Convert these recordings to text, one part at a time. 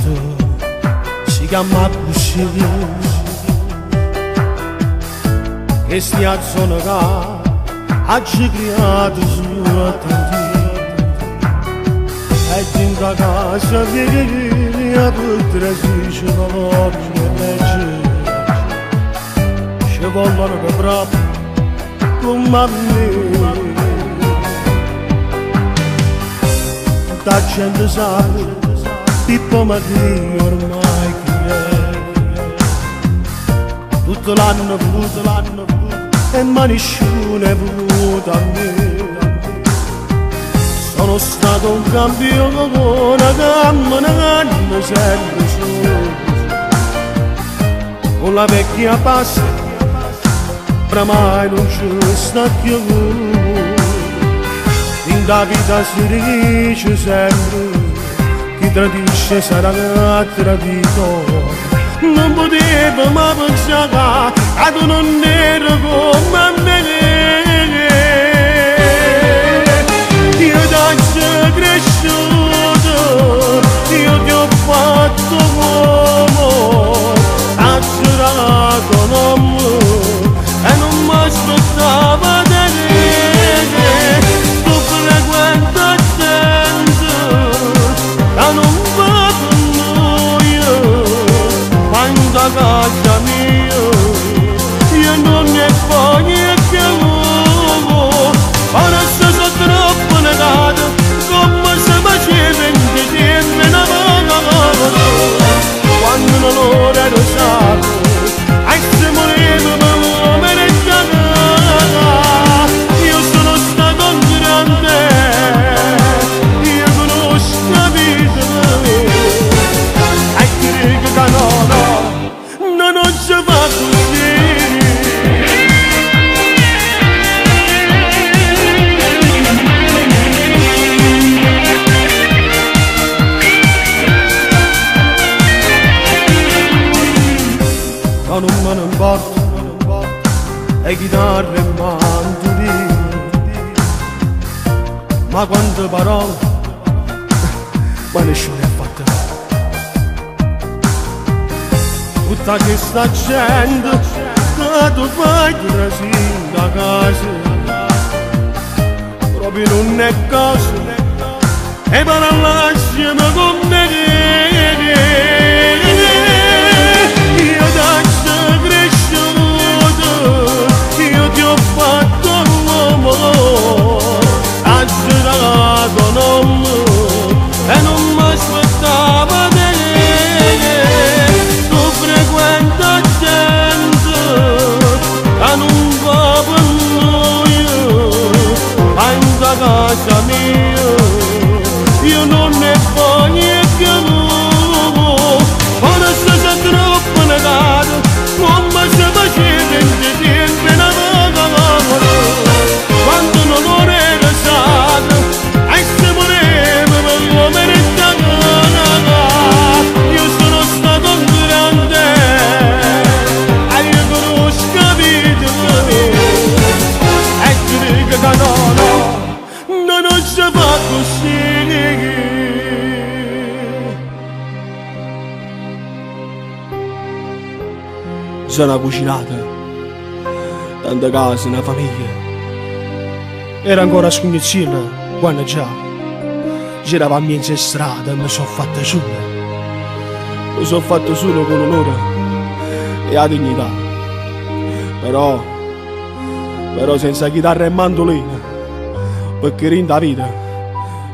morto si chiama così, che stiazzano che ha creato sulla e dentro casa via per trasisce l'occhio e legge ci vogliono che proprio come a me tutta gente sa Pippo Matteo ormai chi è tutto l'anno e ma nessuno è venuto a me. Sono stato un campione che me ne hanno sempre solo con la vecchia pasta ma mai non ci sta più. In da vita si dice sempre chi tradisce sarà tradito. Non potevo mai pensare ad un nero come me. Io da sei cresciuto, io ti ho fatto uomo, ha giurato l'uomo e non mi aspettava da te. Tu frequenta gente, ma non va con noi, quando a casa mia, io non ne voglio più. Ora sono troppo negato, come se faceva in tempo una mano. Quando non lo ero stato, e se morivo me ne stava. Io sono stato un grande, io conosco la vita, e credo che non si fa così. Non me ne importa e chitarra e mandolini, ma quante parole ma nessuno ne ha fatte. Tutta questa gente che tu fai trasì da casa proprio non è cosa e parla assieme con me. Io da sei cresciuto, io ti ho fatto l'uomo, ha girato l'uomo e non mi aspettava te. Tu frequenta gente che non va per noi, ma in casa mia io non ne voglio più. Ora sei troppo negato, come se faceva in tempo una mano. Quando non lo ero stato, e se moriva me ne stava. Io sono stato un grande, e io conosco la vita, e credo che non si fa così. Sono cucinata, tante case, una famiglia. Era ancora scognizina quando già giravamo in strada e mi sono fatta sola. Mi sono fatto solo con l'onore e la dignità. Però senza chitarra e mandolina, perché in da vita,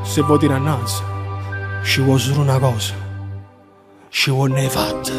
se vuoi tirare innanzi, ci vuole solo una cosa, ci vuole ne fatta.